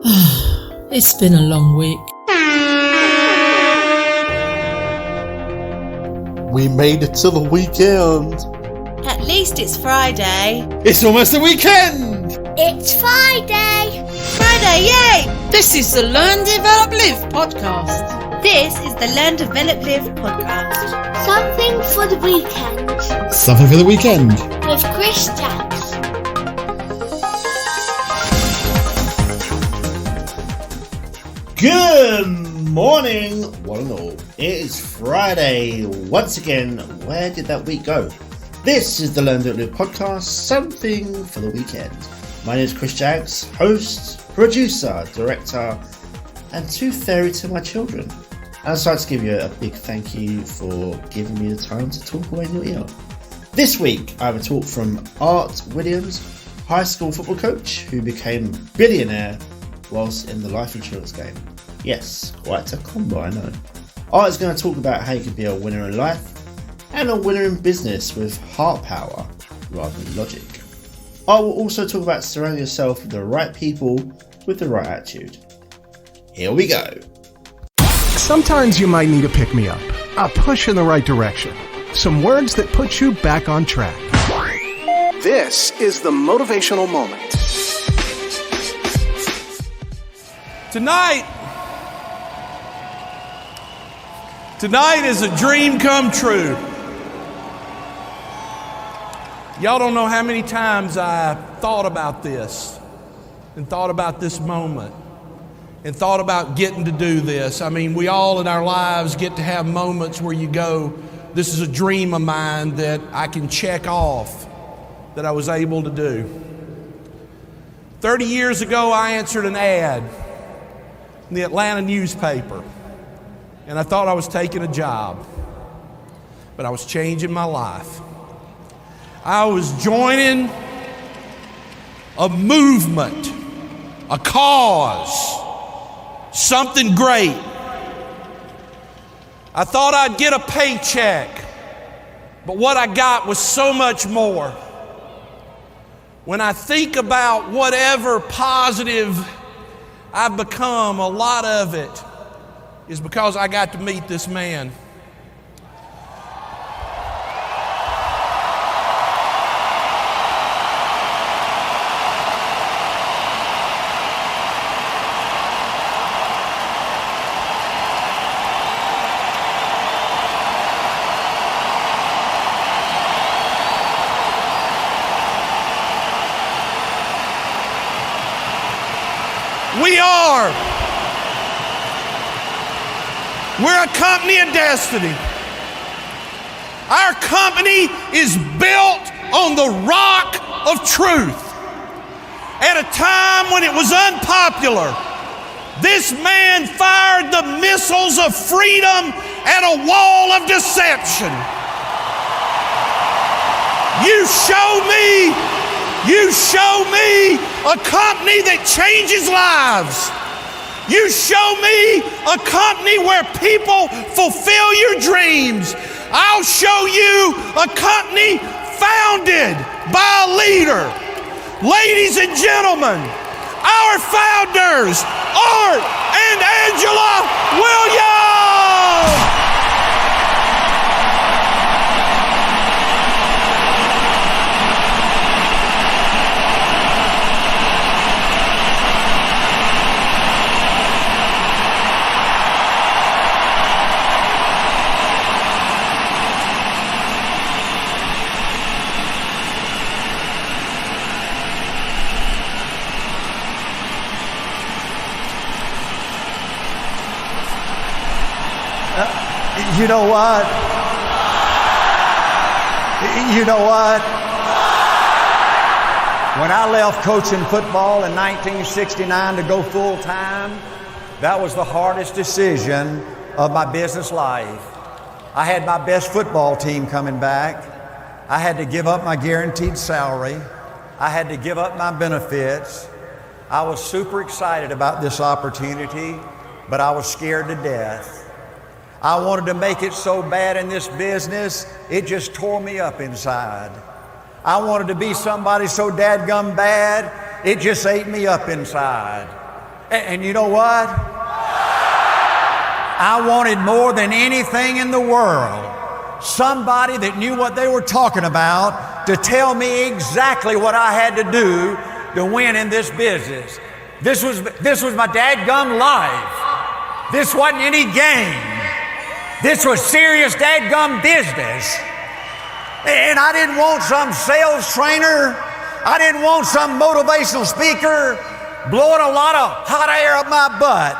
It's been a long week. We made it to the weekend. At least it's Friday. It's almost the weekend. It's Friday. Friday, yay! This is the Learn, Develop, Live podcast. This is the Learn, Develop, Live podcast. Something for the weekend. Something for the weekend. With Chris Jacks. Good morning, one and all. It is Friday. Once again, where did that week go? This is the Learn, Develop, Live podcast, something for the weekend. My name is Chris Jacks, host, producer, director, and tooth fairy to my children. And I'd like to give you a big thank you for giving me the time to talk away in your ear. This week, I have a talk from Art Williams, high school football coach who became a billionaire whilst in the life insurance game. Yes, quite a combo, I know. Art is going to talk about how you can be a winner in life and a winner in business with heart power rather than logic. I will also talk about surrounding yourself with the right people with the right attitude. Here we go. Sometimes you might need a pick-me-up, a push in the right direction, some words that put you back on track. This is the Motivational Moment. Tonight is a dream come true. Y'all don't know how many times I thought about this and thought about this moment and thought about getting to do this. I mean, we all in our lives get to have moments where you go, this is a dream of mine that I can check off that I was able to do. 30 years ago, I answered an ad in the Atlanta newspaper, and I thought I was taking a job, but I was changing my life. I was joining a movement, a cause, something great. I thought I'd get a paycheck, but what I got was so much more. When I think about whatever positive I've become, a lot of it is because I got to meet this man. We're a company of destiny. Our company is built on the rock of truth. At a time when it was unpopular, this man fired the missiles of freedom at a wall of deception. You show me a company that changes lives. You show me a company where people fulfill your dreams. I'll show you a company founded by a leader. Ladies and gentlemen, our founders, Art and Angela Williams. You know what? When I left coaching football in 1969 to go full time, that was the hardest decision of my business life. I had my best football team coming back. I had to give up my guaranteed salary. I had to give up my benefits. I was super excited about this opportunity, but I was scared to death. I wanted to make it so bad in this business, it just tore me up inside. I wanted to be somebody so dadgum bad, it just ate me up inside. And you know what? I wanted more than anything in the world somebody that knew what they were talking about to tell me exactly what I had to do to win in this business. This was my dadgum life. This wasn't any game. This was serious dadgum business. And I didn't want some sales trainer. I didn't want some motivational speaker blowing a lot of hot air up my butt.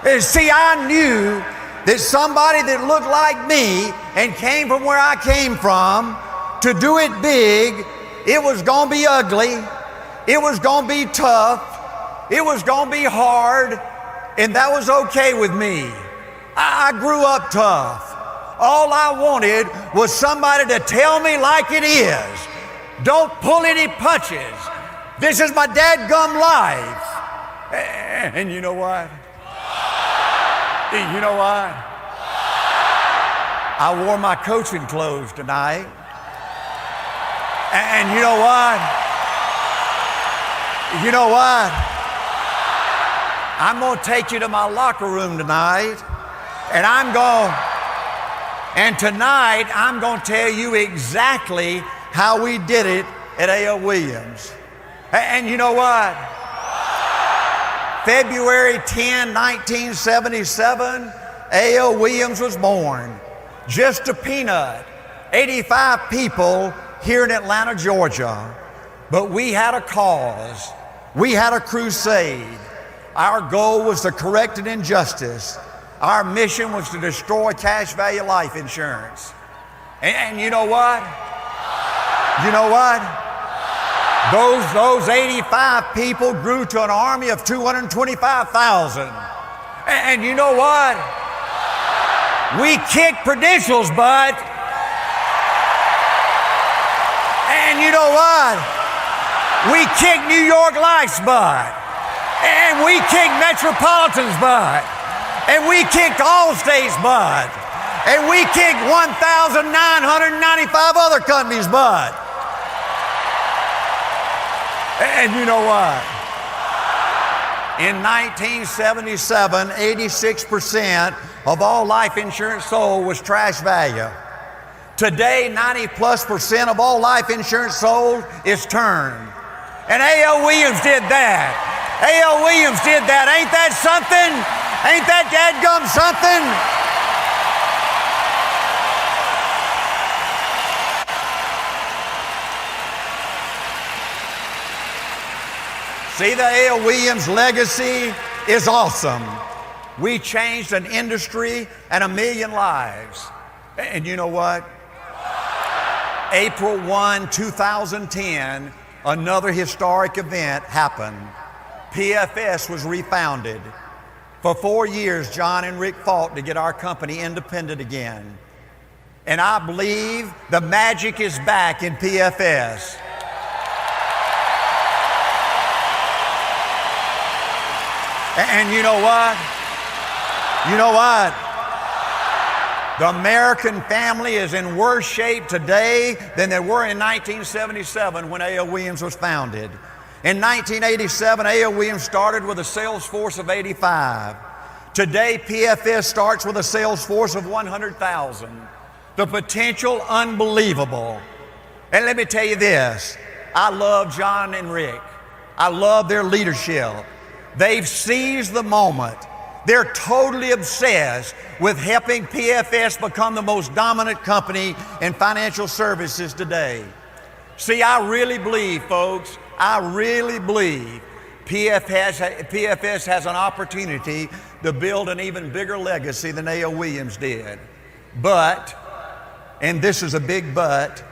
And see, I knew that somebody that looked like me and came from where I came from, to do it big, it was gonna be ugly, it was gonna be tough, it was gonna be hard, and that was okay with me. I grew up tough. All I wanted was somebody to tell me like it is. Don't pull any punches. This is my dadgum life. And you know what? You know what? I wore my coaching clothes tonight. And you know what? You know what? I'm going to take you to my locker room tonight. And tonight I'm going to tell you exactly how we did it at A.L. Williams. And you know what? February 10, 1977, A.L. Williams was born. Just a peanut. 85 people here in Atlanta, Georgia. But we had a cause. We had a crusade. Our goal was to correct an injustice. Our mission was to destroy cash value life insurance. And you know what? You know what? Those 85 people grew to an army of 225,000. And you know what? We kicked Prudential's butt. And you know what? We kicked New York Life's butt. And we kicked Metropolitan's butt. And we kicked Allstate's butt. And we kicked 1,995 other companies' butt. And you know what? In 1977, 86% of all life insurance sold was trash value. Today, 90+% of all life insurance sold is term. And A.L. Williams did that. A.L. Williams did that. Ain't that something? Ain't that dadgum something? See, the A.L. Williams legacy is awesome. We changed an industry and 1 million lives. And you know what? April 1, 2010, another historic event happened. PFS was refounded. For 4 years, John and Rick fought to get our company independent again. And I believe the magic is back in PFS. And you know what? You know what? The American family is in worse shape today than they were in 1977 when A.L. Williams was founded. In 1987, A.L. Williams started with a sales force of 85. Today, PFS starts with a sales force of 100,000. The potential, unbelievable. And let me tell you this, I love John and Rick. I love their leadership. They've seized the moment. They're totally obsessed with helping PFS become the most dominant company in financial services today. See, I really believe, folks, I really believe PFS has an opportunity to build an even bigger legacy than A.L. Williams did. But, and this is a big but,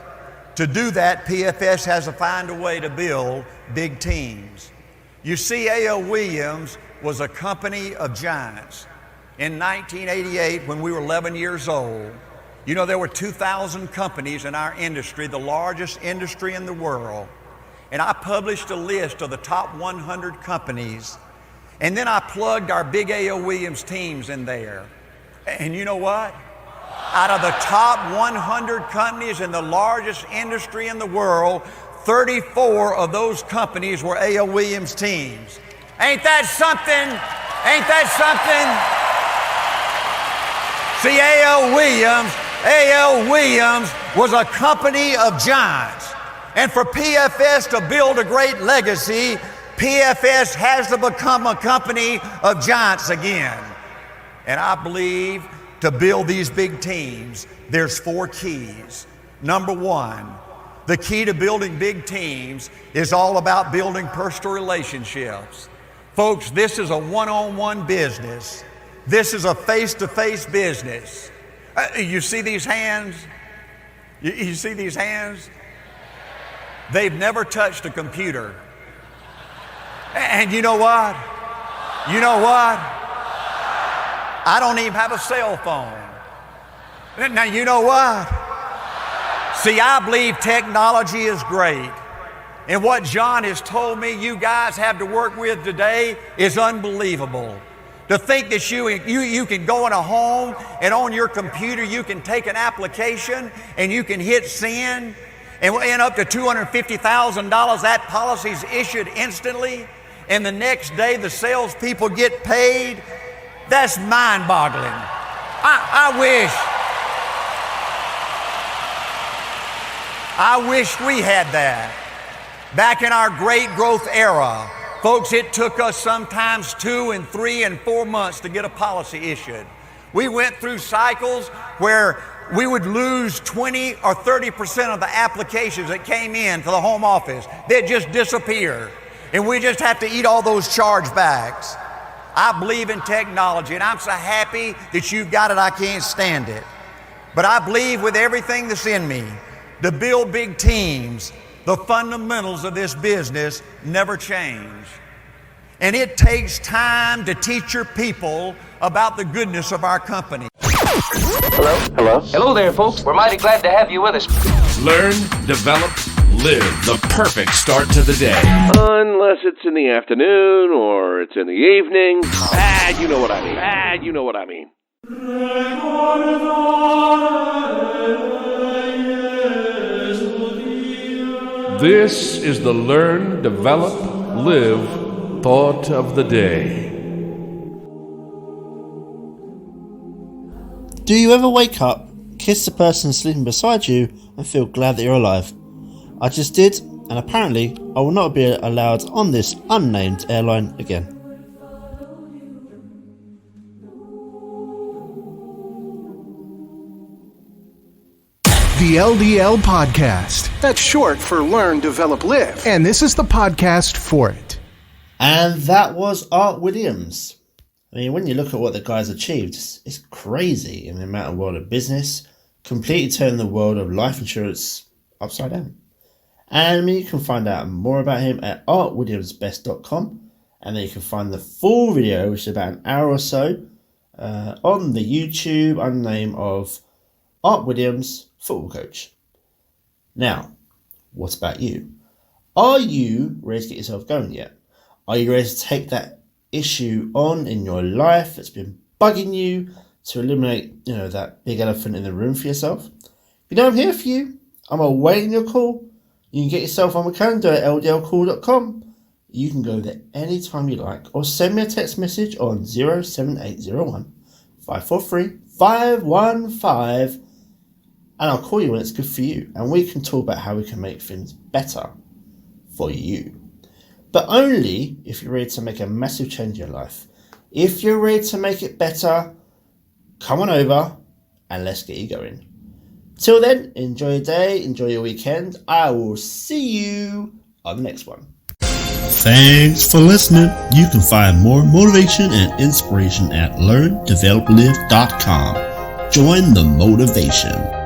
to do that, PFS has to find a way to build big teams. You see, A.L. Williams was a company of giants. In 1988, when we were 11 years old, you know, there were 2,000 companies in our industry, the largest industry in the world. And I published a list of the top 100 companies. And then I plugged our big A.L. Williams teams in there. And you know what? Out of the top 100 companies in the largest industry in the world, 34 of those companies were A.L. Williams teams. Ain't that something? Ain't that something? See, A.L. Williams was a company of giants. And for PFS to build a great legacy, PFS has to become a company of giants again. And I believe to build these big teams, there's 4 keys. Number 1, the key to building big teams is all about building personal relationships. Folks, this is a one-on-one business. This is a face-to-face business. You see these hands? You see these hands? They've never touched a computer. And you know what? You know what? I don't even have a cell phone. Now, you know what? See, I believe technology is great. And what John has told me you guys have to work with today is unbelievable. To think that you can go in a home and on your computer you can take an application and you can hit send and up to $250,000, that policy's issued instantly, and the next day the salespeople get paid. That's mind-boggling. I wish we had that. Back in our great growth era, folks, it took us sometimes 2 and 3 and 4 months to get a policy issued. We went through cycles where we would lose 20 or 30% of the applications that came in to the home office. They'd just disappear. And we just have to eat all those chargebacks. I believe in technology, and I'm so happy that you've got it, I can't stand it. But I believe with everything that's in me, to build big teams, the fundamentals of this business never change. And it takes time to teach your people about the goodness of our company. Hello? Hello there, folks. We're mighty glad to have you with us. Learn, develop, live the perfect start to the day. Unless it's in the afternoon or it's in the evening. You know what I mean. This is the Learn, Develop, Live thought of the day. Do you ever wake up, kiss the person sleeping beside you, and feel glad that you're alive? I just did, and apparently I will not be allowed on this unnamed airline again. The LDL Podcast. That's short for Learn, Develop, Live. And this is the podcast for it. And that was Art Williams. I mean, when you look at what the guy's achieved, it's crazy in the amount of world of business, completely turning the world of life insurance upside down. And I mean, you can find out more about him at artwilliamsbest.com, and then you can find the full video, which is about an hour or so, on the YouTube under the name of Art Williams Football Coach. Now, what about you? Are you ready to get yourself going yet? Are you ready to take that issue on in your life that's been bugging you to eliminate, that big elephant in the room for yourself? I'm here for you. I'm awaiting your call. You can get yourself on my calendar at ldlcall.com. You can go there anytime you like, or send me a text message on 07801 543 515, and I'll call you when it's good for you, and we can talk about how we can make things better for you. But only if you're ready to make a massive change in your life. If you're ready to make it better, come on over and let's get you going. Till then, enjoy your day, enjoy your weekend. I will see you on the next one. Thanks for listening. You can find more motivation and inspiration at learndeveloplive.com. Join the motivation.